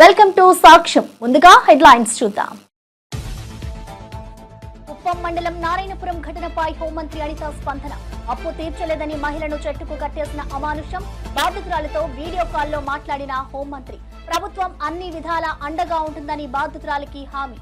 Welcome to సాక్ష్యం. ముందుగా headlines చూద్దాం. కుప్పం మండలం నారాయణపురం ఘటనపై హోంమంత్రి అనిత స్పందన. అప్పు తీర్చలేదని మహిళను చెట్టుకు కట్టేసిన అమానుషం. బాధితురాలతో వీడియో కాల్లో మాట్లాడిన హోంమంత్రి. ప్రభుత్వం అన్ని విధాలా అండగా ఉంటుందని బాధితురాలికి హామీ.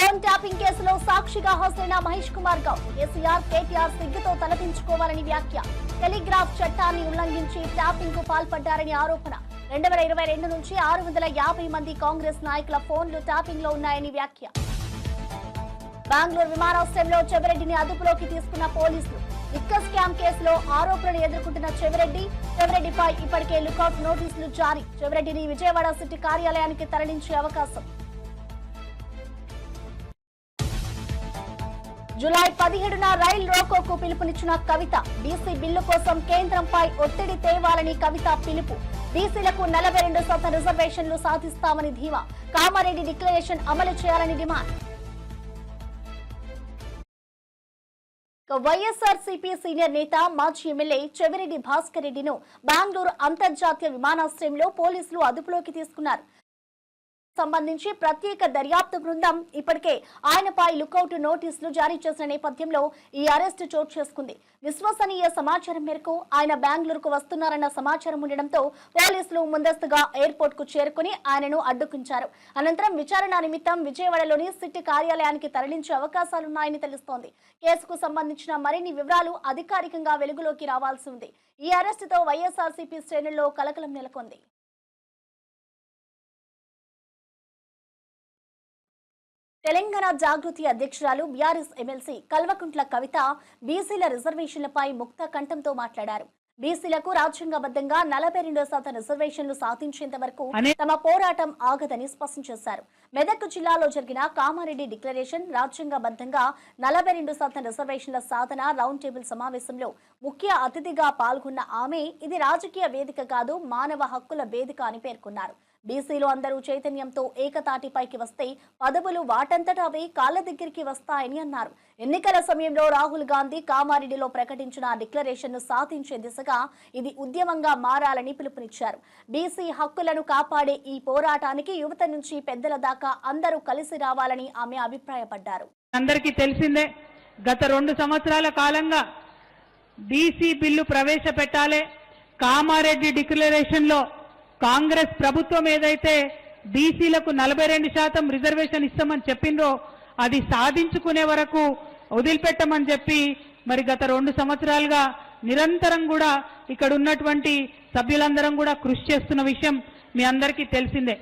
ఫోన్ ట్యాపింగ్ కేసులో సాక్షిగా హాజరైన మహేష్ కుమార్ గౌడ్. కేసీఆర్, కేటీఆర్ సిగ్గుతో తలదించుకోవాలని వ్యాఖ్య. టెలిగ్రాఫ్ చట్టాన్ని ఉల్లంఘించి ట్యాపింగ్ కు పాల్పడ్డారని ఆరోపణ. 2022 నుంచి 650 మంది కాంగ్రెస్ నాయకుల ఫోన్లు ట్యాపింగ్ లో ఉన్నాయని వ్యాఖ్య. బెంగళూరు విమానాశ్రయంలో చెవిరెడ్డిని అదుపులోకి తీసుకున్న పోలీసులు. లిక్కర్ స్కామ్ కేసులో ఆరోపణలు ఎదుర్కొంటున్న చెవిరెడ్డిపై ఇప్పటికే లుకౌట్ నోటీసులు జారీ. చెవిరెడ్డిని విజయవాడ సిటీ కార్యాలయానికి తరలించే అవకాశం. జూలై 17న రైల్ రోకోకు పిలుపునిచ్చిన కవిత. బీసీ బిల్లు కోసం కేంద్రంపై ఒత్తిడి తేవాలని కవిత పిలుపు. బీసీలకు 42% రిజర్వేషన్లు సాధిస్తామని ధీమా. కామారెడ్డి డిక్లరేషన్ అమలు చేయాలని డిమాండ్. వైఎస్ఆర్సీపీ సీనియర్ నేత మాజీ ఎమ్మెల్యే చెవిరెడ్డి భాస్కర్ రెడ్డిను బెంగళూరు అంతర్జాతీయ విమానాశ్రయంలో పోలీసులు అదుపులోకి తీసుకున్నారు. సంబంధించి ప్రత్యేక దర్యాప్తు బృందం ఇప్పటికే ఆయనపై లుకౌట్ నోటీసులు జారీ చేసిన నేపథ్యంలో ఈ అరెస్టు చోటు చేసుకుంది. విశ్వసనీయ సమాచారం మేరకు ఆయన బెంగళూరుకు వస్తున్నారన్న సమాచారం ఉండడంతో పోలీసులు ముందస్తుగా ఎయిర్పోర్ట్ కు చేరుకుని ఆయనను అడ్డుకుంచారు. అనంతరం విచారణ నిమిత్తం విజయవాడలోని సిటీ కార్యాలయానికి తరలించే అవకాశాలున్నాయని తెలుస్తోంది. కేసుకు సంబంధించిన మరిన్ని వివరాలు అధికారికంగా వెలుగులోకి రావాల్సి ఉంది. ఈ అరెస్టుతో వైఎస్ఆర్సీపీ శ్రేణుల్లో కలకలం నెలకొంది. తెలంగాణ జాగృతి అధ్యక్షురాలు బీఆర్ఎస్ ఎమ్మెల్సీ కల్వకుంట్ల కవిత బీసీల రిజర్వేషన్లపై ముక్త కంఠంతో మాట్లాడారు. బీసీలకు రాజ్యాంగబద్ధంగా 42% రిజర్వేషన్లు సాధించేంత వరకు తమ పోరాటం ఆగదని స్పష్టం చేశారు. మెదక్ జిల్లాలో జరిగిన కామారెడ్డి డిక్లరేషన్ రాజ్యాంగబద్ధంగా 42% రిజర్వేషన్ల సాధన రౌండ్ టేబుల్ సమావేశంలో ముఖ్య అతిథిగా పాల్గొన్న ఆమె ఇది రాజకీయ వేదిక కాదు, మానవ హక్కుల వేదిక అని పేర్కొన్నారు. బీసీలు అందరూ చైతన్యంతో ఏకతాటిపైకి వస్తే పదవులు వాటంతటా అవే కాళ్ల దగ్గరికి వస్తాయని అన్నారు. ఎన్నికల సమయంలో రాహుల్ గాంధీ కామారెడ్డిలో ప్రకటించిన డిక్లరేషన్ ను సాధించే దిశగా ఇది ఉద్యమంగా మారాలని పిలుపునిచ్చారు. బీసీ హక్కులను కాపాడే ఈ పోరాటానికి యువత నుంచి పెద్దల దాకా అందరూ కలిసి రావాలని ఆమె అభిప్రాయపడ్డారు. అందరికీ తెలిసిందే, గత 2 సంవత్సరాల కాలంగా బీసీ బిల్లు ప్రవేశపెట్టాలి. కామారెడ్డి డిక్లరేషన్ లో కాంగ్రెస్ ప్రభుత్వం ఏదైతే బీసీలకు 42% రిజర్వేషన్ ఇస్తామని చెప్పిందో అది సాధించుకునే వరకు వదిలిపెట్టమని చెప్పి మరి గత 2 సంవత్సరాలుగా నిరంతరం కూడా ఇక్కడ ఉన్నటువంటి సభ్యులందరం కూడా కృషి చేస్తున్న విషయం మీ అందరికీ తెలిసిందే.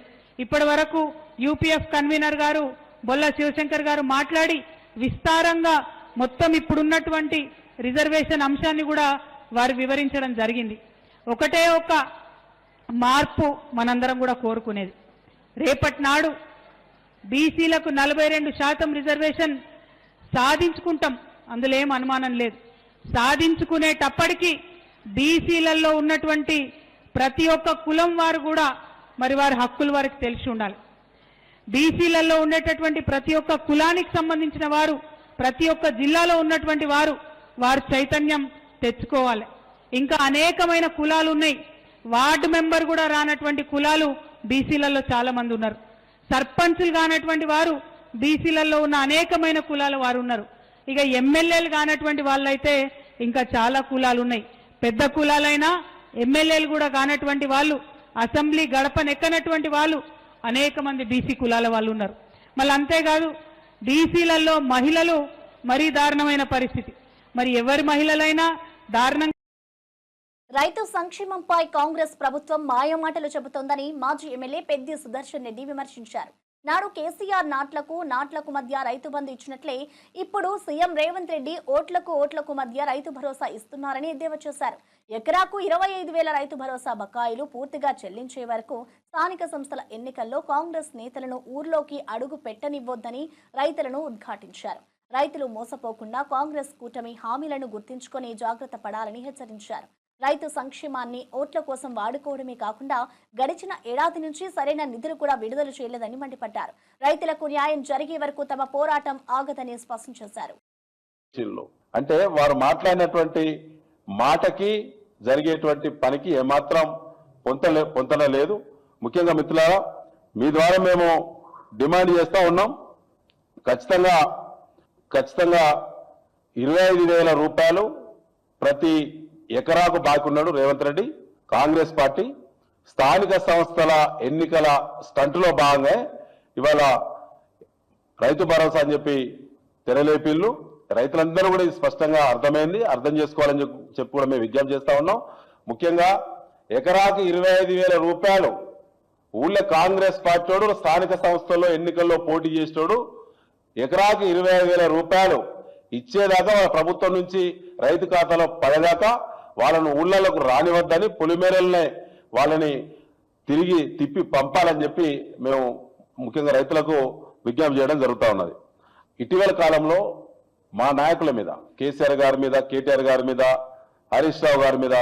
ఇప్పటి వరకు యూపీఎఫ్ కన్వీనర్ గారు బొల్ల శివశంకర్ గారు మాట్లాడి విస్తారంగా మొత్తం ఇప్పుడున్నటువంటి రిజర్వేషన్ అంశాన్ని కూడా వారు వివరించడం జరిగింది. ఒకటే ఒక మార్పు మనందరం కూడా కోరుకునేది, రేపటి నాడు బీసీలకు 42% రిజర్వేషన్ సాధించుకుంటాం, అందులో ఏం అనుమానం లేదు. సాధించుకునేటప్పటికీ బీసీలలో ఉన్నటువంటి ప్రతి ఒక్క కులం వారు కూడా మరి వారి హక్కులు వారికి తెలిసి ఉండాలి. బీసీలలో ఉండేటటువంటి ప్రతి ఒక్క కులానికి సంబంధించిన వారు, ప్రతి ఒక్క జిల్లాలో ఉన్నటువంటి వారు చైతన్యం తెచ్చుకోవాలి. ఇంకా అనేకమైన కులాలు ఉన్నాయి. వార్డు మెంబర్ కూడా రానటువంటి కులాలు బీసీలలో చాలా మంది ఉన్నారు. సర్పంచులు కానటువంటి వారు బీసీలలో ఉన్న అనేకమైన కులాల వారు ఉన్నారు. ఇక ఎమ్మెల్యేలు కానటువంటి వాళ్ళైతే ఇంకా చాలా కులాలు ఉన్నాయి. పెద్ద కులాలైనా ఎమ్మెల్యేలు కూడా కానటువంటి వాళ్ళు, అసెంబ్లీ గడపనెక్కనటువంటి వాళ్ళు అనేక మంది బీసీ కులాల వాళ్ళు ఉన్నారు. మళ్ళీ అంతేకాదు బీసీలలో మహిళలు మరీ దారుణమైన పరిస్థితి. మరి ఎవరి మహిళలైనా దారుణంగా. రైతు సంక్షేమంపై కాంగ్రెస్ ప్రభుత్వం మాయమాటలు చెబుతోందని మాజీ ఎమ్మెల్యే పెద్ది సుదర్శన్ రెడ్డి విమర్శించారు. నాడు కేసీఆర్ నాట్లకు మధ్య రైతు బంధు ఇచ్చినట్లే ఇప్పుడు సీఎం రేవంత్ రెడ్డి ఓట్లకు మధ్య రైతు భరోసా ఇస్తున్నారని ఎద్దేవా చేశారు. ఎకరాకు 25,000 రైతు భరోసా బకాయిలు పూర్తిగా చెల్లించే వరకు స్థానిక సంస్థల ఎన్నికల్లో కాంగ్రెస్ నేతలను ఊర్లోకి అడుగు పెట్టనివ్వొద్దని రైతులను ఉద్ఘాటించారు. రైతులు మోసపోకుండా కాంగ్రెస్ కూటమి హామీలను గుర్తించుకొని జాగ్రత్త పడాలని హెచ్చరించారు. రైతు సంక్షేమాన్ని ఓట్ల కోసం వాడుకోవడమే కాకుండా గడిచిన ఏడాది నుంచి సరైన నిధులు కూడా విడుదల చేయలేదని మండిపడ్డారు. రైతులకు న్యాయం జరిగే వరకు తమ పోరాటం ఆగదని స్పష్టం చేశారు. అంటే వారు మాట్లాడినటువంటి మాటకి జరిగేటువంటి పనికి ఏమాత్రం పొంతన లేదు. ముఖ్యంగా మిత్రులారా, మీ ద్వారా మేము డిమాండ్ చేస్తా ఉన్నాం. ఖచ్చితంగా 25,000 రూపాయలు ప్రతి ఎకరాకు బాకీ ఉన్నాడు రేవంత్ రెడ్డి. కాంగ్రెస్ పార్టీ స్థానిక సంస్థల ఎన్నికల స్టంట్లో భాగంగా ఇవాళ రైతు భరోసా అని చెప్పి తెరలేపిల్లు. రైతులందరూ కూడా ఇది స్పష్టంగా అర్థమైంది, అర్థం చేసుకోవాలని చెప్పి కూడా మేము విజ్ఞప్తి చేస్తా ఉన్నాం. ముఖ్యంగా ఎకరాకి 25,000 రూపాయలు ఊళ్ళో కాంగ్రెస్ పార్టీ స్థానిక సంస్థల్లో ఎన్నికల్లో పోటీ చేసేటోడు ఎకరాకి 25,000 రూపాయలు ఇచ్చేదాకా వాళ్ళ ప్రభుత్వం నుంచి రైతు ఖాతాలో పడేదాకా వాళ్ళను ఊళ్ళకు రానివద్దని, పొలిమేరలనే వాళ్ళని తిరిగి తిప్పి పంపాలని చెప్పి మేము ముఖ్యంగా రైతులకు విజ్ఞప్తి చేయడం జరుగుతూ ఉన్నది. ఇటీవల కాలంలో మా నాయకుల మీద, కేసీఆర్ గారి మీద, కేటీఆర్ గారి మీద, హరీష్ రావు గారి మీద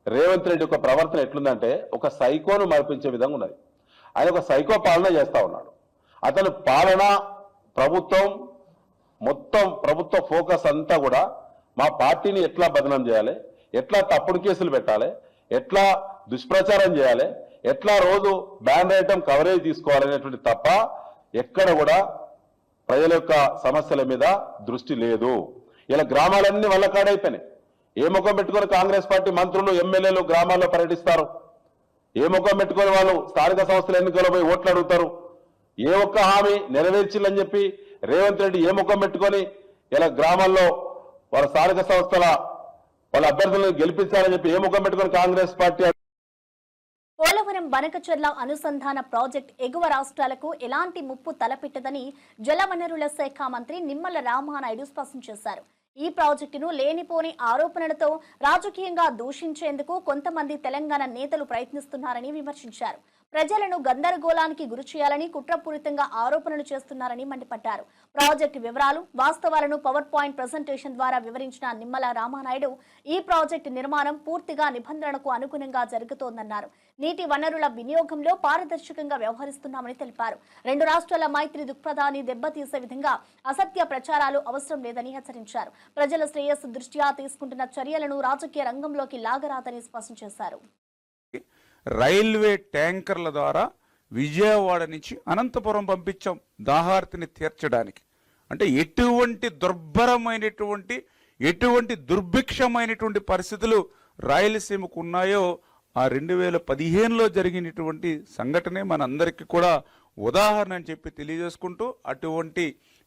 రేవంత్ రెడ్డి యొక్క ప్రవర్తన ఎట్లుందంటే ఒక సైకోను మరిపించే విధంగా ఉన్నది. ఆయన ఒక సైకో పాలన చేస్తా ఉన్నాడు. అతను పాలన మొత్తం ప్రభుత్వ ఫోకస్ అంతా కూడా మా పార్టీని ఎట్లా బదనం చేయాలి, ఎట్లా తప్పుడు కేసులు పెట్టాలి, ఎట్లా దుష్ప్రచారం చేయాలి, ఎట్లా రోజు బ్యాన్ ఐటమ్ కవరేజ్ తీసుకోవాలనేటువంటి తప్ప ఎక్కడ కూడా ప్రజల యొక్క సమస్యల మీద దృష్టి లేదు. ఇలా గ్రామాలన్నీ వల్లకాడైపోయినాయి. ఏ ముఖం పెట్టుకొని కాంగ్రెస్ పార్టీ మంత్రులు, ఎమ్మెల్యేలు గ్రామాల్లో పర్యటిస్తారు? ఏ ముఖం పెట్టుకొని వాళ్ళు స్థానిక సంస్థల ఎన్నికల్లో పోయి ఓట్లు అడుగుతారు? ఏ ఒక్క హామీ నెరవేర్చిల్లని చెప్పి రేవంత్ రెడ్డి ఏ ముఖం పెట్టుకొని ఇలా గ్రామాల్లో వాళ్ళ స్థానిక సంస్థల వాళ్ళ అభ్యర్థులను గెలిపించాలని చెప్పి ఏ ముఖం పెట్టుకొని కాంగ్రెస్ పార్టీ? పోలవరం బనకచెర్ల అనుసంధాన ప్రాజెక్ట్ ఎగువ రాష్ట్రాలకు ఎలాంటి ముప్పు తలపెట్టదని జలవనరుల శాఖ మంత్రి నిమ్మల రామానాయుడు స్పష్టం చేశారు. ఈ ప్రాజెక్టును లేనిపోని ఆరోపణలతో రాజకీయంగా దూషించేందుకు కొంతమంది తెలంగాణ నేతలు ప్రయత్నిస్తున్నారని విమర్శించారు. ప్రజలను గందరగోళానికి గురి చేయాలని కుట్రపూరితంగా ఆరోపణలు చేస్తున్నారని మండిపడ్డారు. ప్రాజెక్టు వివరాలు, వాస్తవాలను పవర్ పాయింట్ ప్రెజెంటేషన్ ద్వారా వివరించిన నిమ్మల రామానాయుడు ఈ ప్రాజెక్టు నిర్మాణం పూర్తిగా నిబంధనలకు అనుగుణంగా జరుగుతోందన్నారు. నీటి వనరుల వినియోగంలో పారదర్శకంగా వ్యవహరిస్తున్నామని తెలిపారు. రెండు రాష్ట్రాల మైత్రి దృక్పథాన్ని దెబ్బతీసే విధంగా అసత్య ప్రచారాలు అవసరం లేదని హెచ్చరించారు. ప్రజల శ్రేయస్సు దృష్ట్యా తీసుకుంటున్న చర్యలను రాజకీయ రంగంలోకి లాగరాదని స్పష్టం చేశారు. రైల్వే ట్యాంకర్ల ద్వారా విజయవాడ నుంచి అనంతపురం పంపించాం దాహార్తిని తీర్చడానికి. అంటే ఎటువంటి దుర్భరమైనటువంటి, ఎటువంటి దుర్భిక్షమైనటువంటి పరిస్థితులు రాయలసీమకు ఉన్నాయో ఆ 2015లో జరిగినటువంటి సంఘటనే మనందరికీ కూడా ఉదాహరణ అని చెప్పి తెలియజేసుకుంటూ, అటువంటి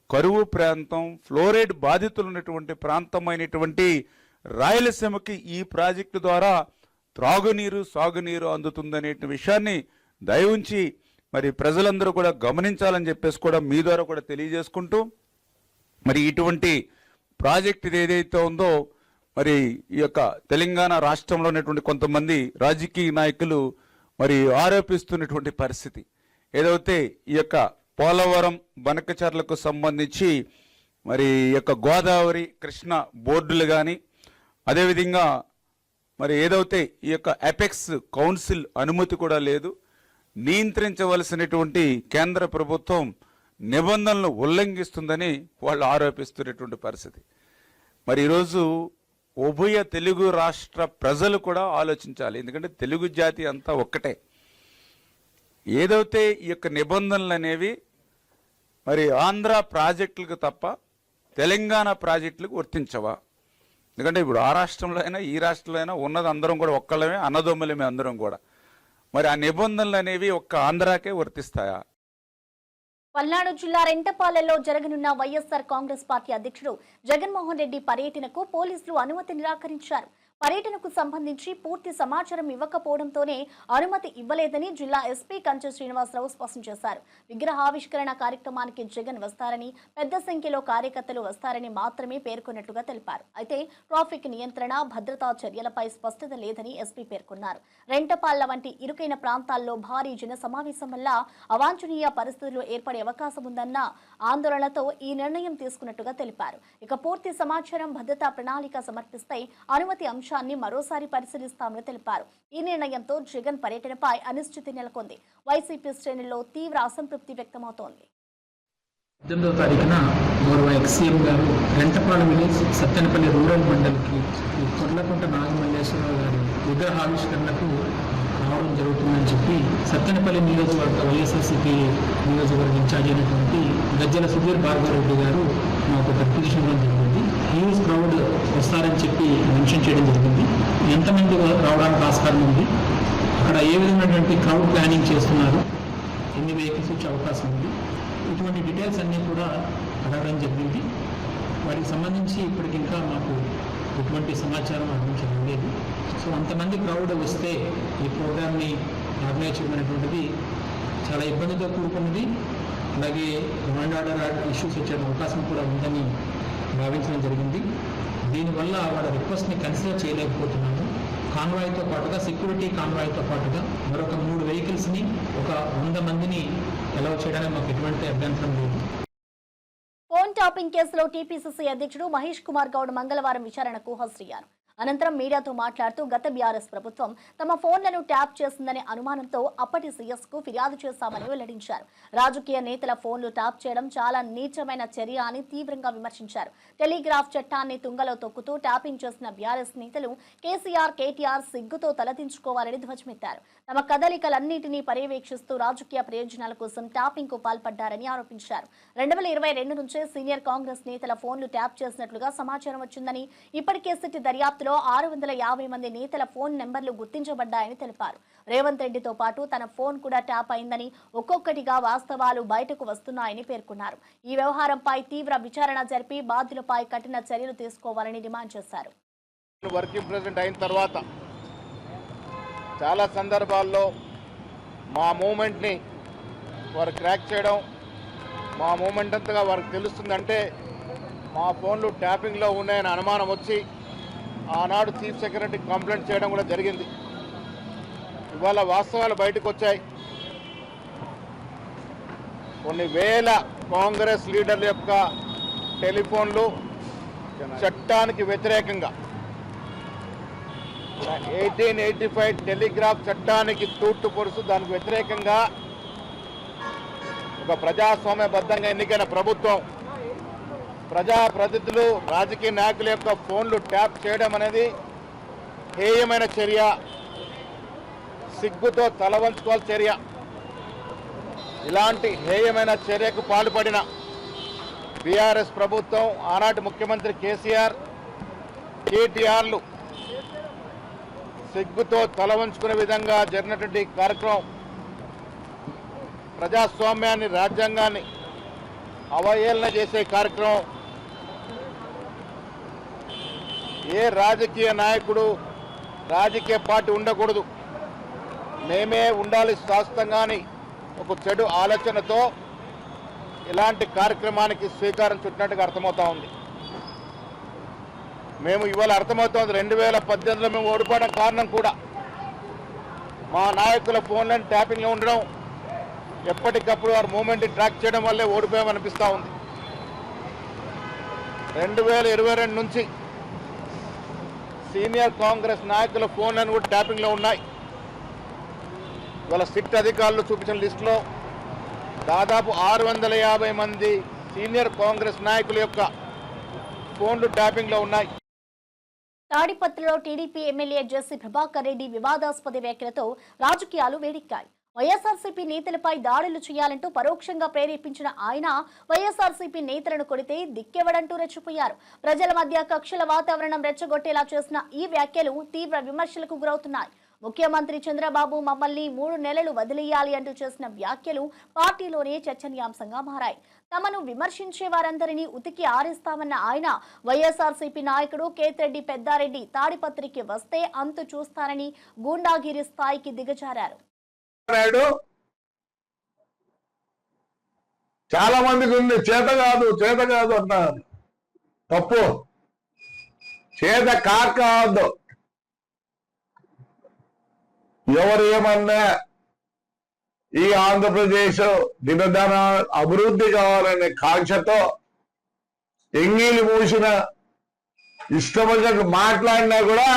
కరువు ప్రాంతం, ఫ్లోరైడ్ బాధితులు ఉన్నటువంటి ప్రాంతమైనటువంటి రాయలసీమకి ఈ ప్రాజెక్టు ద్వారా త్రాగునీరు, సాగునీరు అందుతుందనే విషయాన్ని దయవుంచి మరి ప్రజలందరూ కూడా గమనించాలని చెప్పేసి కూడా మీ ద్వారా కూడా తెలియజేసుకుంటూ, మరి ఇటువంటి ప్రాజెక్ట్ ఇది ఏదైతే ఉందో మరి ఈ యొక్క తెలంగాణ రాష్ట్రంలో ఉన్నటువంటి కొంతమంది రాజకీయ నాయకులు మరి ఆరోపిస్తున్నటువంటి పరిస్థితి ఏదైతే ఈ యొక్క పోలవరం బనకచర్లకు సంబంధించి మరి ఈ యొక్క గోదావరి, కృష్ణ బోర్డులు కానీ, అదేవిధంగా మరి ఏదైతే ఈ యొక్క అపెక్స్ కౌన్సిల్ అనుమతి కూడా లేదు, నియంత్రించవలసినటువంటి కేంద్ర ప్రభుత్వం నిబంధనలను ఉల్లంఘిస్తుందని వాళ్ళు ఆరోపిస్తున్నటువంటి పరిస్థితి. మరి ఈరోజు ఉభయ తెలుగు రాష్ట్ర ప్రజలు కూడా ఆలోచించాలి. ఎందుకంటే తెలుగు జాతి అంతా ఒక్కటే. ఏదైతే ఈ యొక్క నిబంధనలు అనేవి మరి ఆంధ్ర ప్రాజెక్టులకు తప్ప తెలంగాణ ప్రాజెక్టులకు వర్తించవా? ఎందుకంటే ఇప్పుడు ఆ రాష్ట్రంలో అయినా ఈ రాష్ట్రంలో అయినా ఉన్నది అందరం కూడా ఒక్కళ్ళమే, అన్నదమ్ములమే అందరం కూడా. మరి ఆ నిబంధనలు అనేవి ఒక్క ఆంధ్రాకే వర్తిస్తాయా? పల్నాడు జిల్లా రెంటపాలెంలో జరగనున్న వైఎస్ఆర్ కాంగ్రెస్ పార్టీ అధ్యక్షుడు జగన్మోహన్ రెడ్డి పర్యటనకు పోలీసులు అనుమతి నిరాకరించారు. పర్యటనకు సంబంధించి పూర్తి సమాచారం ఇవ్వకపోవడంతోనే అనుమతి ఇవ్వలేదని జిల్లా ఎస్పీ కంచె శ్రీనివాసరావు స్పష్టం చేశారు. విగ్రహావిష్కరణ కార్యక్రమానికి జగన్ వస్తారని, పెద్ద సంఖ్యలో కార్యకర్తలు వస్తారని మాత్రమే పేర్కొన్నట్లుగా తెలిపారు. అయితే ట్రాఫిక్ నియంత్రణ, భద్రతా చర్యలపై స్పష్టత లేదని ఎస్పీ పేర్కొన్నారు. రెంటపాళ్ల వంటి ఇరుకైన ప్రాంతాల్లో భారీ జన సమావేశం వల్ల అవాంఛనీయ పరిస్థితులు ఏర్పడే అవకాశం ఉందన్న ఆందోళనతో ఈ నిర్ణయం తీసుకున్నట్టుగా తెలిపారు. ఇక పూర్తి సమాచారం, భద్రతా ప్రణాళిక సమర్పిస్తే అనుమతి అంశాన్ని మరోసారి పరిశీలిస్తామని తెలిపారు. ఈ నిర్ణయంతో జగన్ పర్యటనపై అనిశ్చితి నెలకొంది. వైసీపీ శ్రేణుల్లో తీవ్ర అసంతృప్తి వ్యక్తమవుతోంది. 18వ తారీఖున గౌరవ ఎక్సీఎం గారు రెంటపాలెం విలేజ్ సత్తెనపల్లి రూరల్ మండలికి కొర్లకుంట నాగమల్లేశ్వరరావు గారి విగ్రహావిష్కరణకు రావడం జరుగుతుందని చెప్పి సత్తెనపల్లి నియోజకవర్గ వైఎస్ఆర్సీపీ నియోజకవర్గ ఇన్ఛార్జ్ అయినటువంటి గజ్జల సుధీర్ భార్గవరెడ్డి గారు మాకు ఒక పిటిషన్ ఇవ్వడం జరిగింది. హ్యూజ్ క్రౌడ్ వస్తారని చెప్పి మెన్షన్ చేయడం జరిగింది. ఎంతమంది రావడానికి ఆస్కారం ఉంది, అక్కడ ఏ విధమైనటువంటి క్రౌడ్ ప్లానింగ్ చేస్తున్నారు, ఎన్ని వెహికల్స్ వచ్చే అవకాశం ఉంది, ఇటువంటి డీటెయిల్స్ అన్నీ కూడా అడగడం జరిగింది. వాటికి సంబంధించి ఇప్పటికి ఇంకా మాకు ఎటువంటి సమాచారం అందించడం లేదు. సో అంతమంది క్రౌడ్ వస్తే ఈ ప్రోగ్రామ్ని ఆర్గనైజ్ చేయడం చాలా ఇబ్బందితో కూడుకున్నది. అలాగే ల్యాండ్ ఆర్డర్ ఇష్యూస్ వచ్చే అవకాశం కూడా ఉందని భావించడం జరిగింది. దీనివల్ల వాళ్ళ రిక్వెస్ట్ని కన్సిడర్ చేయలేకపోతున్నాము. కాన్వాయ్తో పాటుగా సెక్యూరిటీ కాన్వాయ్తో పాటుగా మరొక 3 వెహికల్స్ని ఒక 100 మందిని అలౌ చేయడానికి మాకు ఎటువంటి అభ్యంతరం లేదు. ఫోన్ టాపింగ్ కేసులో టీపీసీసీ అధ్యక్షుడు మహేష్ కుమార్ గౌడ్ మంగళవారం విచారణకు హాజరయ్యారు. అనంతరం మీడియాతో మాట్లాడుతూ గత బీఆర్ఎస్ ప్రభుత్వం తమ ఫోన్లను ట్యాప్ చేసిందనే అనుమానంతో అప్పటి సీఎస్ కు ఫిర్యాదు చేశామని వెల్లడించారు. రాజకీయ నేతల ఫోన్లు ట్యాప్ చేయడం చాలా నీచమైన చర్య అని తీవ్రంగా విమర్శించారు. టెలిగ్రాఫ్ చట్టాన్ని తుంగలో తొక్కుతూ ట్యాపింగ్ చేసిన బీఆర్ఎస్ నేతలు కేసీఆర్, కేటీఆర్ సిగ్గుతో తలదించుకోవాలని ధ్వజమెత్తారు. తమ కదలికలన్నింటినీ పర్యవేక్షిస్తూ రాజకీయ ప్రయోజనాల కోసం ట్యాపింగ్ కు పాల్పడ్డారని ఆరోపించారు. 2022 నుంచే సీనియర్ కాంగ్రెస్ నేతల ఫోన్లు ట్యాప్ చేసినట్లుగా సమాచారం వచ్చిందని, ఇప్పటికే సిట్ దర్యాప్తులో 650 మంది నేతల ఫోన్ నెంబర్లు గుర్తించబడ్డాయని తెలిపారు. రేవంత్ రెడ్డితో పాటు తన ఫోన్ కూడా ట్యాప్ అయిందని, ఒక్కొక్కటిగా వాస్తవాలు బయటకు వస్తున్నాయని పేర్కొన్నారు. ఈ వ్యవహారంపై తీవ్ర విచారణ జరిపి బాధ్యులపై కఠిన చర్యలు తీసుకోవాలని డిమాండ్ చేశారు. వర్కింగ్ ప్రెసిడెంట్ అయిన తర్వాత చాలా సందర్భాల్లో మా మూమెంట్ని వారు క్రాక్ చేయడం, మా మూమెంట్ అంతగా వారికి తెలుస్తుందంటే మా ఫోన్లు ట్యాపింగ్లో ఉన్నాయని అనుమానం వచ్చి ఆనాడు చీఫ్ సెక్రటరీకి కంప్లైంట్ చేయడం కూడా జరిగింది. ఇవాళ వాస్తవాలు బయటకు వచ్చాయి. కొన్ని వేల కాంగ్రెస్ లీడర్ల యొక్క టెలిఫోన్లు చట్టానికి వ్యతిరేకంగా 1885 టెలిగ్రాఫ్ చట్టానికి తూట్టు పొరుసు దానికి వ్యతిరేకంగా ఒక ప్రజాస్వామ్యబద్ధంగా ఎన్నికైన ప్రభుత్వం ప్రజాప్రతినిధులు, రాజకీయ నాయకుల యొక్క ఫోన్లు ట్యాప్ చేయడం అనేది హేయమైన చర్య, సిగ్గుతో తలవంచుకోవాల్సిన చర్య. ఇలాంటి హేయమైన చర్యకు పాల్పడిన బీఆర్ఎస్ ప్రభుత్వం, ఆనాటి ముఖ్యమంత్రి కేసీఆర్, కేటీఆర్లు సిగ్గుతో తలవంచుకునే విధంగా జరిగినటువంటి కార్యక్రమం ప్రజాస్వామ్యాన్ని, రాజ్యాంగాన్ని అవహేళన చేసే కార్యక్రమం. ఏ రాజకీయ నాయకుడు, రాజకీయ పార్టీ ఉండకూడదు, మేమే ఉండాలి శాశ్వతంగాని ఒక చెడు ఆలోచనతో ఇలాంటి కార్యక్రమానికి స్వీకారం చుట్టినట్టుగా అర్థమవుతా ఉంది. మేము ఇవాళ అర్థమవుతోంది 2018లో మేము ఓడిపోవడం కారణం కూడా మా నాయకుల ఫోన్లను ట్యాపింగ్లో ఉండడం, ఎప్పటికప్పుడు వారి మూమెంట్ని ట్రాక్ చేయడం వల్లే ఓడిపోయామనిపిస్తూ ఉంది. 2022 నుంచి సీనియర్ కాంగ్రెస్ నాయకుల ఫోన్లను కూడా ట్యాపింగ్లో ఉన్నాయి. ఇవాళ సిట్ అధికారులు చూపించిన లిస్టులో దాదాపు 650 మంది సీనియర్ కాంగ్రెస్ నాయకుల యొక్క ఫోన్లు ట్యాపింగ్లో ఉన్నాయి. తాడిపత్రిలో టీడీపీ ఎమ్మెల్యే జెసి ప్రభాకర్ రెడ్డి వివాదాస్పద వ్యాఖ్యలతో రాజకీయాలు వేడెక్కాయి. వైఎస్ఆర్సీపీ నేతలపై దాడులు చేయాలంటూ పరోక్షంగా ప్రేరేపించిన ఆయన వైఎస్ఆర్సీపీ నేతలను కొడితే దిక్కెవడంటూ రెచ్చిపోయారు. ప్రజల మధ్య కక్షల వాతావరణం రెచ్చగొట్టేలా చేసిన ఈ వ్యాఖ్యలు తీవ్ర విమర్శలకు గురవుతున్నాయి. ముఖ్యమంత్రి చంద్రబాబు మమ్మల్ని 3 నెలలు వదిలేయాలి అంటూ చేసిన వ్యాఖ్యలు పార్టీలోనే చర్చనీయాంశంగా మారాయి. తమను విమర్శించే వారందరినీ ఉతికి ఆరేస్తామన్న ఆయన వైఎస్ఆర్సీపీ నాయకుడు కేతిరెడ్డి పెద్దారెడ్డి తాడిపత్రికి వస్తే అంతు చూస్తారని గూండాగిరి స్థాయికి దిగజారారు. చాలా మందికి ఉంది చేత కాదు అంటారు. తప్పు. చేత కాదు. ఎవరు ఏమన్నా ఈ ఆంధ్రప్రదేశ్ దినదన అభివృద్ధి కావాలనే కాంక్షతో ఎంగిలి మూసిన ఇష్టమైనట్టు మాట్లాడినా కూడా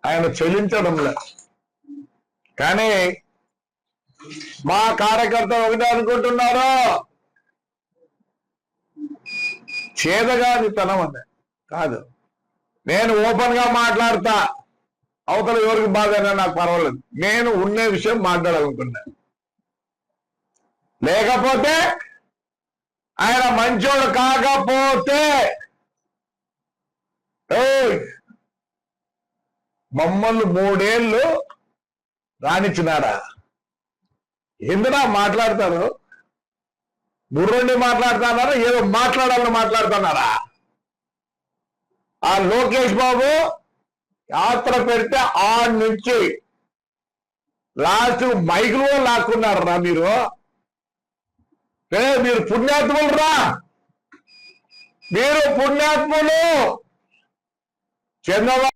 ఆయన చెల్లించడంలే. కానీ మా కార్యకర్తలు ఒకటే అనుకుంటున్నారు, చేదగాని తనం అన్న కాదు. నేను ఓపెన్ గా మాట్లాడతా. అవతల ఎవరికి బాధ అయినా నాకు పర్వాలేదు. నేను ఉన్న విషయం మాట్లాడాలనుకున్నా. లేకపోతే ఆయన మంచోడు కాకపోతే మమ్మల్ని 3 ఏళ్ళు రానిచ్చినారా? ఎందునా మాట్లాడతారు? బుర్రండి మాట్లాడుతున్నారా? ఏదో మాట్లాడాలని మాట్లాడుతున్నారా? ఆ లోకేష్ బాబు యాత్ర పెడితే ఆ నుంచి లాస్ట్ మైకులు లాక్కున్నారా మీరు? మీరు పుణ్యాత్ములు రా, మీరు పుణ్యాత్ములు. చంద్రబాబు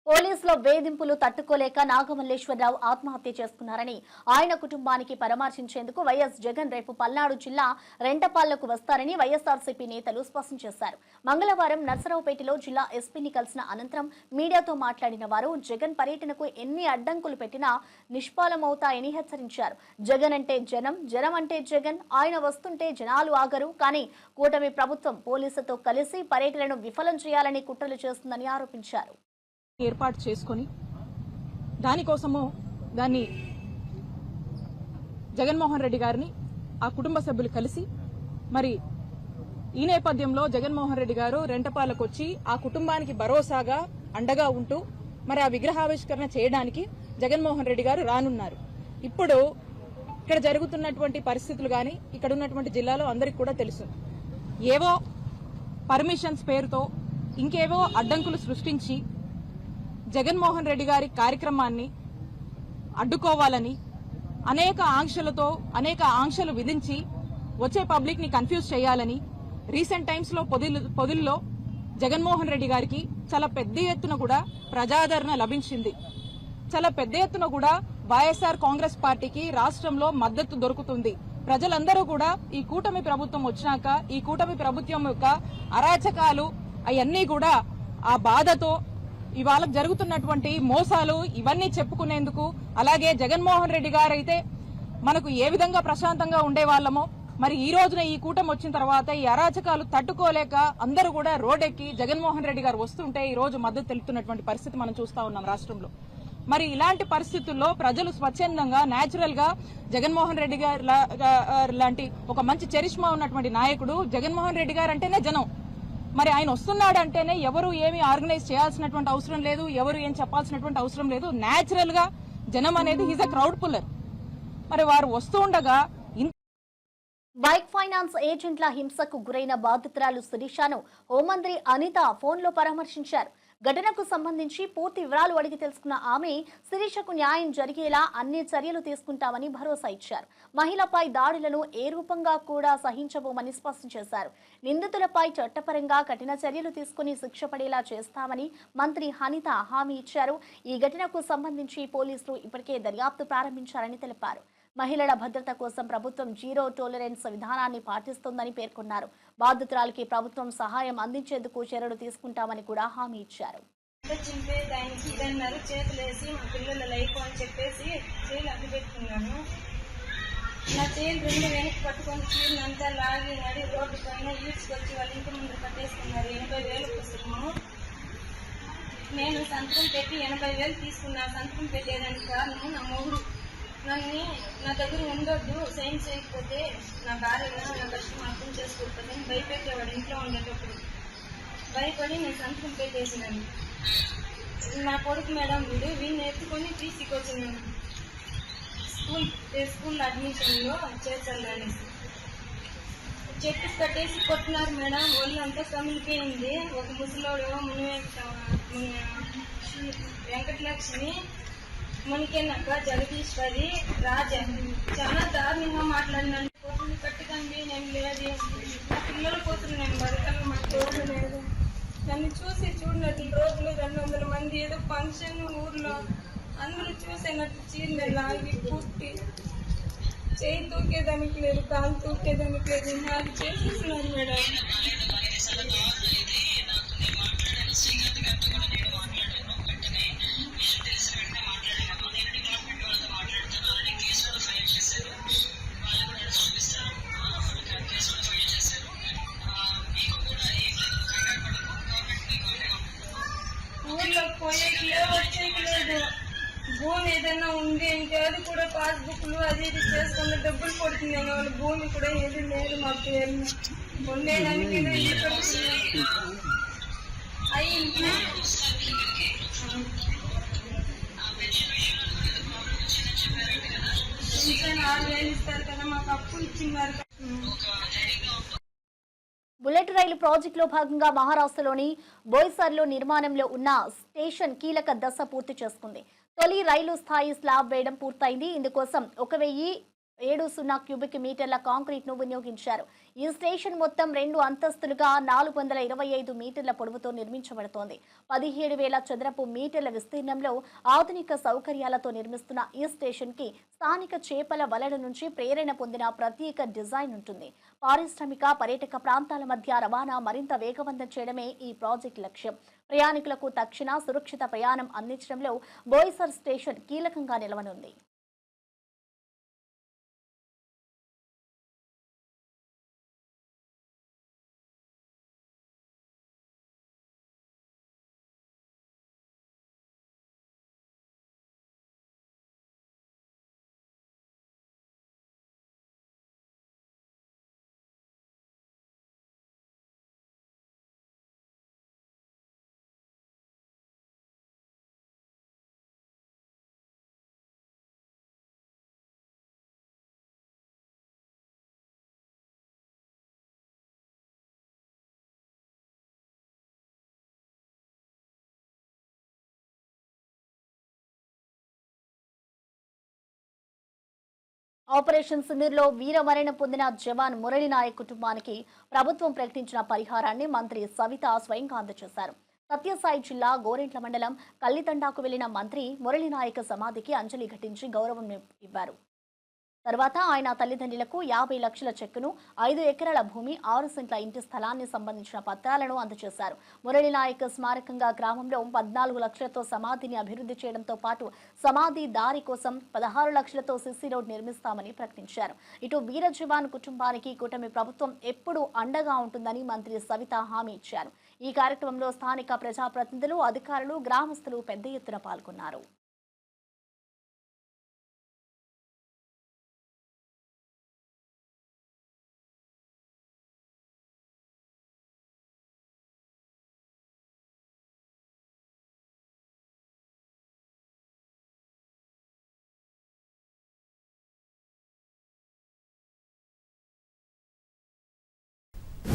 పోలీసుల వేధింపులు తట్టుకోలేక నాగమల్లేశ్వరరావు ఆత్మహత్య చేసుకున్నారని ఆయన కుటుంబానికి పరామర్శించేందుకు వైఎస్ జగన్ రేపు పల్నాడు జిల్లా రెంటపాళ్లకు వస్తారని వైఎస్ఆర్సీపీ నేతలు స్పష్టం చేశారు. మంగళవారం నర్సరావుపేటలో జిల్లా ఎస్పీని కలిసిన అనంతరం మీడియాతో మాట్లాడిన వారు జగన్ పర్యటనకు ఎన్ని అడ్డంకులు పెట్టినా నిష్ఫలమవుతాయని హెచ్చరించారు. జగన్ అంటే జనం, జనం అంటే జగన్. ఆయన వస్తుంటే జనాలు ఆగరు. కానీ కూటమి ప్రభుత్వం పోలీసులతో కలిసి పర్యటనను విఫలం చేయాలని కుట్రలు చేస్తుందని ఆరోపించారు. ఏర్పాటు చేసుకొని దానికోసము దాన్ని జగన్మోహన్ రెడ్డి గారిని ఆ కుటుంబ సభ్యులు కలిసి మరి ఈ నేపథ్యంలో జగన్మోహన్ రెడ్డి గారు రెంటపాలకు వచ్చి ఆ కుటుంబానికి భరోసాగా అండగా ఉంటూ మరి ఆ విగ్రహావిష్కరణ చేయడానికి జగన్మోహన్ రెడ్డి గారు రానున్నారు. ఇప్పుడు ఇక్కడ జరుగుతున్నటువంటి పరిస్థితులు గాని ఇక్కడ ఉన్నటువంటి జిల్లాలో అందరికీ కూడా తెలుసు. ఏవో పర్మిషన్స్ పేరుతో ఇంకేవో అడ్డంకులు సృష్టించి జగన్మోహన్ రెడ్డి గారి కార్యక్రమాన్ని అడ్డుకోవాలని అనేక ఆంక్షలు విధించి వచ్చే పబ్లిక్ ని కన్ఫ్యూజ్ చేయాలని రీసెంట్ టైమ్స్ లో పొదిల్లో జగన్మోహన్ రెడ్డి గారికి చాలా పెద్ద ఎత్తున కూడా ప్రజాదరణ లభించింది. చాలా పెద్ద ఎత్తున కూడా వైఎస్ఆర్ కాంగ్రెస్ పార్టీకి రాష్ట్రంలో మద్దతు దొరుకుతుంది. ప్రజలందరూ కూడా ఈ కూటమి ప్రభుత్వం వచ్చినాక ఈ కూటమి ప్రభుత్వం యొక్క అరాచకాలు అవన్నీ కూడా ఆ బాధతో ఇవాళ జరుగుతున్నటువంటి మోసాలు ఇవన్నీ చెప్పుకునేందుకు, అలాగే జగన్మోహన్ రెడ్డి గారు అయితే మనకు ఏ విధంగా ప్రశాంతంగా ఉండేవాళ్లమో మరి ఈ రోజున ఈ కూటమి వచ్చిన తర్వాత ఈ అరాచకాలు తట్టుకోలేక అందరూ కూడా రోడ్డెక్కి జగన్మోహన్ రెడ్డి గారు వస్తుంటే ఈ రోజు మద్దతు తెలుపుతున్నటువంటి పరిస్థితి మనం చూస్తా ఉన్నాం రాష్ట్రంలో. మరి ఇలాంటి పరిస్థితుల్లో ప్రజలు స్వచ్ఛందంగా నేచురల్ గా జగన్మోహన్ రెడ్డి గారు లాంటి ఒక మంచి చరిష్మా ఉన్నటువంటి నాయకుడు జగన్మోహన్ రెడ్డి గారు అంటేనే జనం. మరి ఆయన వస్తున్నాడు అంటేనే ఎవరు ఏమి ఆర్గనైజ్ చేయాల్సినటువంటి అవసరం లేదు, ఎవరు ఏం చెప్పాల్సినటువంటి అవసరం లేదు. నేచురల్ గా జనం అనేది ఈజ్ అ క్రౌడ్ పుల్లర్. మరి వారు వస్తూ ఉండగా బైక్ ఫైనాన్స్ ఏజెంట్ల హింసకు గురైన బాధితురాలు శిరీషను హోంమంత్రి అనిత ఫోన్లో పరామర్శించారు. ఘటనకు సంబంధించి పూర్తి వివరాలు అడిగి తెలుసుకున్న ఆమె శిరీషకు న్యాయం జరిగేలా అన్ని చర్యలు తీసుకుంటామని భరోసా ఇచ్చారు. మహిళపై దాడులను ఏ రూపంగా కూడా సహించబోమని స్పష్టం చేశారు. నిందితులపై చట్టపరంగా కఠిన చర్యలు తీసుకుని శిక్ష పడేలా చేస్తామని మంత్రి అనిత హామీ ఇచ్చారు. ఈ ఘటనకు సంబంధించి పోలీసులు ఇప్పటికే దర్యాప్తు ప్రారంభించారని తెలిపారు. మహిళల భద్రత కోసం ప్రభుత్వం జీరో టాలరెన్స్ విధానాన్ని పాటిస్తోందని పేర్కొన్నారు. బాధితురాలకి ప్రభుత్వం సహాయం అందించేందుకు చర్యలు తీసుకుంటామని కూడా హామీ ఇచ్చారు. చేతులేసి మా పిల్లల లైఫ్ అని చెప్పేసి చేతులు అడ్డు పెట్టుకున్నాను. నా చేతులు 2 వెనక్కి పట్టుకొని చీరనంతా లాగి నడి రోడ్డు పైన ఈడ్చుకొచ్చి వాళ్ళ ఇంటి ముందు కట్టేసుకున్నారు. 80,000 పుస్తకము నేను సంతకం పెట్టి 80,000 తీసుకున్నా. సంతకం పెట్టేదానికి కారణం నా మొగుడు నన్ను నా దగ్గర ఉండొద్దు, సైన్ చేయకపోతే నా భార్య నా కష్టం అర్థం చేసుకోకపోతే భయపెట్టేవాడు. ఇంట్లో ఉండేటప్పుడు భయపడి నేను సంతకం పెట్టేసినాను. నా కొడుకు మేడం వీడిని ఎత్తుకొని టీసీకి వచ్చినాను. స్కూల్ అడ్మిషన్లో చేర్చాలని చెప్పి కట్టేసి కొట్టినారు మేడం. ఒళ్ళంతా కమిలిపోయింది. ఒక ముసలోడు వెంకటలక్ష్మి, మునికెన్నక్క, జగదీశ్వరి, రాజా చాలా దారుణంగా మాట్లాడినాను. కోతులు కట్టుకండి, నేను లేదు, నా పిల్లల కోతులు నేను బతకను, మా తోడు లేదు. నన్ను చూసి చూడనట్లు రోజులు 200 మంది ఏదో ఫంక్షన్ ఊర్లో అందరూ చూసేనట్టు చీరలు లాగి పుట్టి చేయి తూకేదానికి లేదు, కాలు తూకేదానికి లేదు. నాకు చేసేస్తున్నారు మేడం. ఊర్లో పోయేట్లే భూమి ఏదైనా ఉంది అంటే అది కూడా పాస్బుక్లు అది ఇది చేసుకుని డబ్బులు పడుతుంది అనే వాళ్ళు భూమి కూడా ఏది లేదు మా పేరు ఉండేదానికి అయ్యింది. 6,000 ఇస్తారు కదా, మాకు అప్పు ఇచ్చినారు. బుల్లెట్ రైలు ప్రాజెక్టులో భాగంగా మహారాష్ట్రలోని బోయిసర్లో నిర్మాణంలో ఉన్న స్టేషన్ కీలక దశ పూర్తి చేసుకుంది. తొలి రైలు స్థాయి స్లాబ్ వేయడం పూర్తయింది. ఇందుకోసం 1,070 క్యూబిక్ మీటర్ల కాంక్రీట్ ను వినియోగించారు. ఈ స్టేషన్ మొత్తం 2 అంతస్తులుగా 425 మీటర్ల పొడవుతో నిర్మించబడుతోంది. 17,000 చదరపు మీటర్ల విస్తీర్ణంలో ఆధునిక సౌకర్యాలతో నిర్మిస్తున్న ఈ స్టేషన్ కి స్థానిక చేపల వలల నుంచి ప్రేరణ పొందిన ప్రత్యేక డిజైన్ ఉంటుంది. పారిశ్రామిక పర్యాటక ప్రాంతాల మధ్య రవాణా మరింత వేగవంతం చేయడమే ఈ ప్రాజెక్టు లక్ష్యం. ప్రయాణికులకు తక్షణ సురక్షిత ప్రయాణం అందించడంలో బోయిసర్ స్టేషన్ కీలకంగా నిలవనుంది. ఆపరేషన్ సింధూర్లో వీరమరణం పొందిన జవాన్ మురళి నాయక్ కుటుంబానికి ప్రభుత్వం ప్రకటించిన పరిహారాన్ని మంత్రి సవిత స్వయంగా అందజేశారు. సత్యసాయి జిల్లా గోరెంట్ల మండలం కల్లితండాకు వెళ్లిన మంత్రి మురళి నాయక్ సమాధికి అంజలి ఘటించి గౌరవం ఇవ్వారు. తర్వాత ఆయన తల్లిదండ్రులకు 50 లక్షల చెక్కును, 5 ఎకరాల భూమి, 6 సెంట్ల ఇంటి స్థలాన్ని సంబంధించిన పత్రాలను అందజేశారు. మురళి నాయక్ స్మారకంగా గ్రామంలో 14 లక్షలతో సమాధిని అభివృద్ధి చేయడంతో పాటు సమాధి దారి కోసం 16 లక్షలతో సిసి రోడ్ నిర్మిస్తామని ప్రకటించారు. ఇటు వీర జవాన్ కుటుంబానికి కూటమి ప్రభుత్వం ఎప్పుడూ అండగా ఉంటుందని మంత్రి సవిత హామీ ఇచ్చారు. ఈ కార్యక్రమంలో స్థానిక ప్రజాప్రతినిధులు, అధికారులు, గ్రామస్తులు పెద్ద ఎత్తున పాల్గొన్నారు.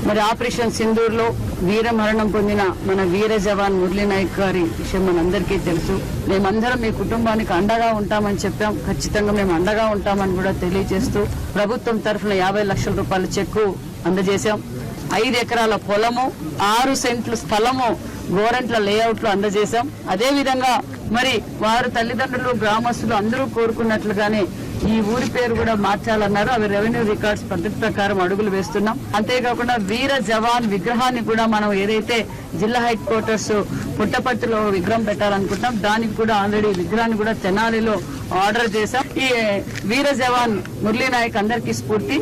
మరి ఆపరేషన్ సింధూర్లో వీర మరణం పొందిన మన వీర జవాన్ మురళి నాయక్ గారి విషయం మనందరికీ తెలుసు. మేమందరం మీ కుటుంబానికి అండగా ఉంటామని చెప్పాం. ఖచ్చితంగా మేము అండగా ఉంటామని కూడా తెలియజేస్తూ ప్రభుత్వం తరఫున 50 లక్షల రూపాయల చెక్కు అందజేశాం. 5 ఎకరాల పొలము, 6 సెంట్లు స్థలము గోరెంట్ల లేఅవుట్ లో అందజేశాం. అదే విధంగా మరి వారు తల్లిదండ్రులు, గ్రామస్తులు అందరూ కోరుకున్నట్లుగానే ఈ ఊరి పేరు కూడా మార్చాలన్నారు. అవి రెవెన్యూ రికార్డ్స్ పద్ధతి ప్రకారం అడుగులు వేస్తున్నాం. అంతేకాకుండా వీర జవాన్ విగ్రహాన్ని కూడా మనం ఏదైతే జిల్లా హెడ్ క్వార్టర్స్ పుట్టపర్తిలో విగ్రహం పెట్టాలనుకుంటున్నాం, దానికి కూడా ఆల్రెడీ విగ్రహాన్ని కూడా తెనాలిలో ఆర్డర్ చేశాం. ఈ వీర జవాన్ మురళీ నాయక్ అందరికీ స్ఫూర్తి.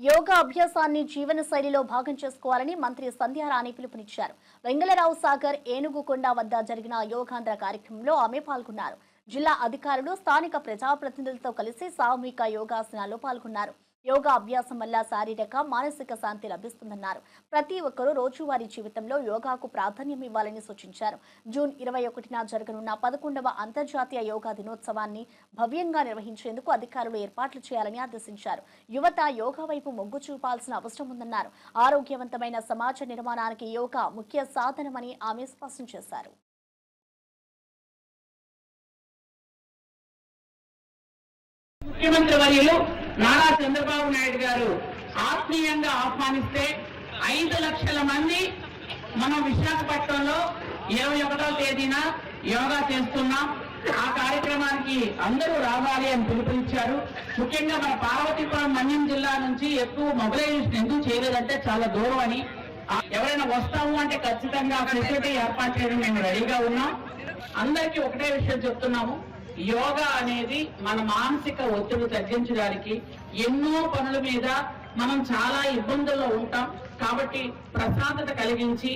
యోగా అభ్యాసాన్ని జీవన శైలిలో భాగం చేసుకోవాలని మంత్రి సంధ్యారాణి పిలుపునిచ్చారు. వెంగళరావు సాగర్ ఏనుగుకొండ వద్ద జరిగిన యోగాంధ్ర కార్యక్రమంలో ఆమె పాల్గొన్నారు. జిల్లా అధికారులు, స్థానిక ప్రజాప్రతినిధులతో కలిసి సామూహిక యోగాసనాల్లో పాల్గొన్నారు. యోగా అభ్యాసం వల్ల శారీరక, మానసిక శాంతి లభిస్తుందన్నారు. ప్రతి ఒక్కరూ రోజువారీ జీవితంలో యోగాకు ప్రాధాన్యం ఇవ్వాలని సూచించారు. జూన్ 21న జరగనున్న 11వ అంతర్జాతీయ యోగా దినోత్సవాన్ని భవ్యంగా నిర్వహించేందుకు అధికారులు ఏర్పాట్లు చేయాలని ఆదేశించారు. యువత యోగా వైపు మొగ్గు చూపాల్సిన అవసరం ఉందన్నారు. ఆరోగ్యవంతమైన సమాజ నిర్మాణానికి యోగా ముఖ్య సాధనమని ఆమె స్పష్టం చేశారు. ముఖ్యమంత్రి వర్యులు నారా చంద్రబాబు నాయుడు గారు ఆత్మీయంగా ఆహ్వానిస్తే 5 లక్షల మంది మనం విశాఖపట్నంలో 21వ తేదీన యోగా చేస్తున్నాం. ఆ కార్యక్రమానికి అందరూ రావాలి అని పిలుపునిచ్చారు. ముఖ్యంగా మన పార్వతీపురం మన్యం జిల్లా నుంచి ఎక్కువ మొబిలైజేషన్ ఎందుకు చేయలేదంటే చాలా దూరం అని. ఎవరైనా వస్తాము అంటే ఖచ్చితంగా ఫెసిలిటీ ఏర్పాటు చేయడం మేము రెడీగా ఉన్నాం. అందరికీ ఒకటే విషయం చెప్తున్నాము, యోగా అనేది మన మానసిక ఒత్తిడి తగ్గించడానికి, ఎన్నో పనుల మీద మనం చాలా ఇబ్బందుల్లో ఉంటాం కాబట్టి ప్రశాంతత కలిగించి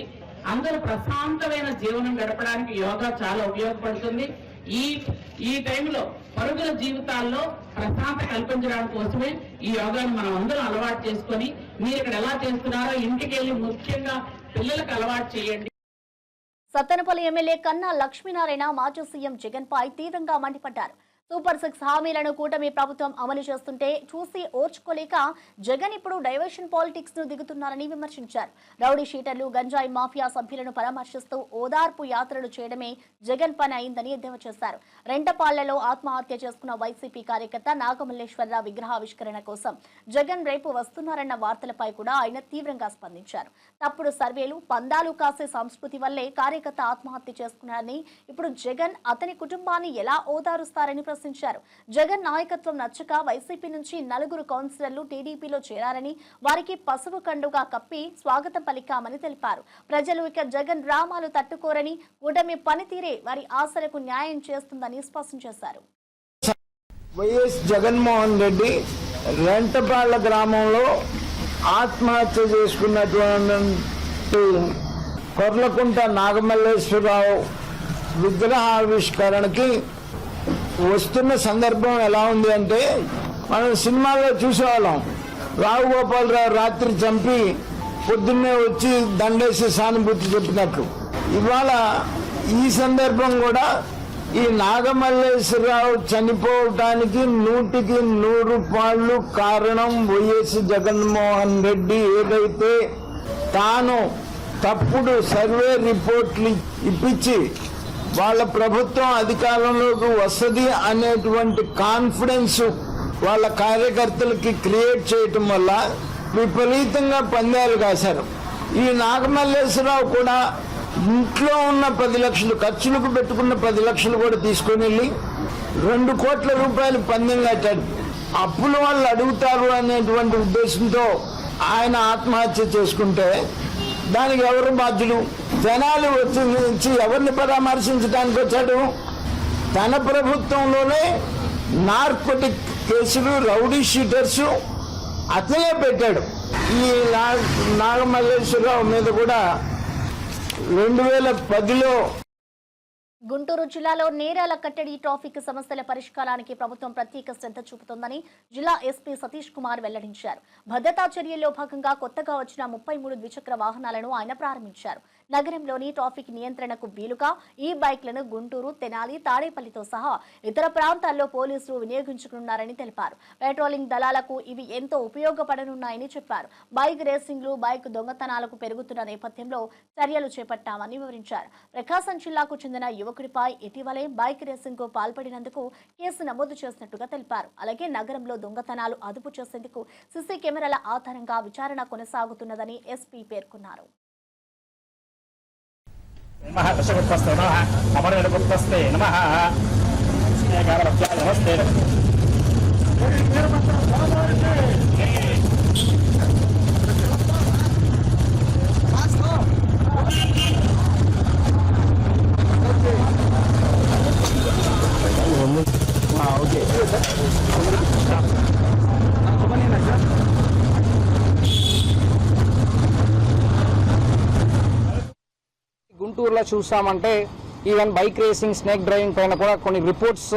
అందరూ ప్రశాంతమైన జీవనం గడపడానికి యోగా చాలా ఉపయోగపడుతుంది. ఈ టైంలో పరుగుల జీవితాల్లో ప్రశాంతత కల్పించడానికి కోసమే ఈ యోగాను మనం అందరం అలవాటు చేసుకొని, మీరు ఇక్కడ ఎలా చేస్తున్నారో ఇంటికి వెళ్ళి ముఖ్యంగా పిల్లలకు అలవాటు చేయండి. సత్తెనపల్లి ఎమ్మెల్యే కన్నా లక్ష్మీనారాయణ మాజీ సీఎం జగన్ పై తీవ్రంగా మండిపడ్డారు. సూపర్ 6 హామీలను కూటమి ప్రభుత్వం అమలు చేస్తుంటే చూసి ఓర్చుకోలేక జగన్ ఇప్పుడు డైవర్షన్ పాలిటిక్స్ ను దిగుతున్నారని విమర్శించారు. రౌడీ షీటర్లు, గంజాయి మాఫియా సభ్యులను పరామర్శిస్తూ ఓదార్పు యాత్రలు చేయడమే జగన్ పని అయిందని ఎద్దేవా చేశారు. రెంటపాళ్లలో ఆత్మహత్య చేసుకున్న వైసీపీ కార్యకర్త నాగమల్లేశ్వరరావు విగ్రహావిష్కరణ కోసం జగన్ రేపు వస్తున్నారన్న వార్తలపై కూడా ఆయన తీవ్రంగా స్పందించారు. తప్పుడు సర్వేలు, పందాలు కాసే సంస్కృతి వల్లే కార్యకర్త ఆత్మహత్య చేసుకున్నారని, ఇప్పుడు జగన్ అతని కుటుంబాన్ని ఎలా ఓదారుస్తారని ప్రశ్నించారు. జగన్ నాయకత్వం నచ్చక వైసీపీ నుంచి 4 కౌన్సిలర్లు టీడీపీలో చేరారని, వారికి పసుపు కండుగా కప్పి స్వాగతం పలికామని తెలిపారు. ప్రజలు ఇక జగన్ డ్రామాలు తట్టుకోరని, కూటమి పనితీరే వారి ఆశలకు న్యాయం చేస్తుందని స్పష్టం చేశారు. వైఎస్ జగన్మోహన్ రెడ్డి రెంటపాళ్ల గ్రామంలో ఆత్మహత్య చేసుకున్నటువంటి కొర్లకుంట నాగమల్లేశ్వరరావు విగ్రహావిష్కరణకి వస్తున్న సందర్భం ఎలా ఉంది అంటే, మనం సినిమాల్లో చూసేవాళ్ళం, రావు గోపాలరావు రాత్రి చంపి పొద్దున్నే వచ్చి దండేసి సానుభూతి చెప్పినట్లు. ఇవాళ ఈ సందర్భం కూడా ఈ నాగమల్లేశ్వరరావు చనిపోవటానికి 100కి 100 పాళ్ళు కారణం వైఎస్ జగన్మోహన్ రెడ్డి ఏదైతే తాను తప్పుడు సర్వే రిపోర్ట్లు ఇప్పించి వాళ్ళ ప్రభుత్వం అధికారంలోకి వస్తుంది అనేటువంటి కాన్ఫిడెన్స్ వాళ్ళ కార్యకర్తలకి క్రియేట్ చేయటం వల్ల విపరీతంగా పందాలు కాశారు. ఈ నాగమల్లేశ్వరరావు కూడా ఇంట్లో ఉన్న 10 లక్షలు ఖర్చులకు పెట్టుకున్న 10 లక్షలు కూడా తీసుకొని వెళ్ళి 2 కోట్ల రూపాయలు పందెం కట్టాడు. అప్పుల వాళ్ళు అడుగుతారు అనేటువంటి ఉద్దేశంతో ఆయన ఆత్మహత్య చేసుకుంటే దానికి ఎవరు బాధ్యులు? జనాలు వచ్చి ఎవరిని పరామర్శించడానికి వచ్చాడు? తన ప్రభుత్వంలోనే నార్కోటిక్ కేసులు, రౌడీ షీటర్స్ అతనే పెట్టాడు. ఈ నాగమల్లేశ్వరరావు మీద కూడా 2010లో గుంటూరు జిల్లాలో నేరాల కట్టడి, ట్రాఫిక్ సమస్యల పరిష్కారానికి ప్రభుత్వం ప్రత్యేక శ్రద్ధ చూపుతోందని జిల్లా ఎస్పీ సతీష్ కుమార్ వెల్లడించారు. భద్రతా చర్యల్లో భాగంగా కొత్తగా వచ్చిన 33 ద్విచక్ర వాహనాలను ఆయన ప్రారంభించారు. నగరంలోని ట్రాఫిక్ నియంత్రణకు వీలుగా ఈ బైక్లను గుంటూరు, తెనాలి, తాడేపల్లితో సహా ఇతర ప్రాంతాల్లో పోలీసులు వినియోగించుకున్నారని తెలిపారు. పెట్రోలింగ్ దళాలకు ఇవి ఎంతో ఉపయోగపడనున్నాయని చెప్పారు. బైక్ రేసింగ్లు, బైక్ దొంగతనాలకు పెరుగుతున్న నేపథ్యంలో చర్యలు చేపట్టామని వివరించారు. ప్రకాశం జిల్లాకు చెందిన యువకుడిపై ఇటీవలే బైక్ రేసింగ్ కు పాల్పడినందుకు కేసు నమోదు చేసినట్టుగా తెలిపారు. అలాగే నగరంలో దొంగతనాలు అదుపు చేసేందుకు సీసీ కెమెరాల ఆధారంగా విచారణ కొనసాగుతున్నదని ఎస్పీ పేర్కొన్నారు. గుంటూరులో చూసామంటే even bike racing, snake driving పైన కూడా కొన్ని రిపోర్ట్స్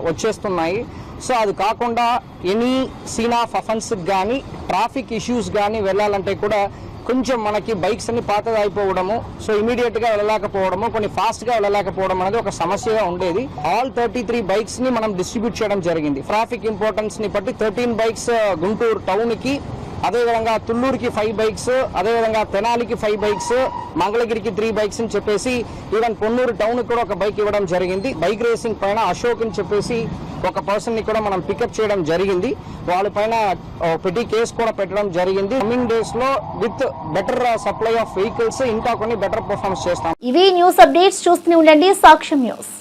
వచ్చేస్తున్నాయి. సో అది కాకుండా ఎనీ సీన్ ఆఫ్ అఫెన్స్ కానీ, ట్రాఫిక్ ఇష్యూస్ కానీ వెళ్ళాలంటే కూడా కొంచెం మనకి బైక్స్ అన్ని పాతగా అయిపోవడము, సో ఇమీడియట్ గా వెళ్ళలేకపోవడము, కొన్ని ఫాస్ట్ గా వెళ్ళలేకపోవడం అనేది ఒక సమస్యగా ఉండేది. ఆల్ 33 బైక్స్ ని మనం డిస్ట్రిబ్యూట్ చేయడం జరిగింది. ట్రాఫిక్ ఇంపార్టెన్స్ ని బట్టి 13 బైక్స్ గుంటూరు టౌన్ కి, అదేవిధంగా తుళ్ళూరుకి 5 బైక్స్, అదేవిధంగా తెనాలికి 5 బైక్స్, మంగళగిరికి 3 బైక్స్ అని చెప్పేసి ఈవెన్ పొన్నూరు టౌన్ కూడా ఒక బైక్ ఇవ్వడం జరిగింది. బైక్ రేసింగ్ పైన అశోక్ అని చెప్పేసి ఒక పర్సన్ ని కూడా మనం పికప్ చేయడం జరిగింది. వాళ్ళ పైన పెట్టి కేసు కూడా పెట్టడం జరిగింది. కమింగ్ డేస్ లో with better supply of vehicles ఇంకా కొన్ని బెటర్ పర్ఫార్మెన్స్ చేస్తాం. ఇవి న్యూస్ అప్డేట్స్ చూస్తూనే ఉండండి సాక్ష్యం న్యూస్.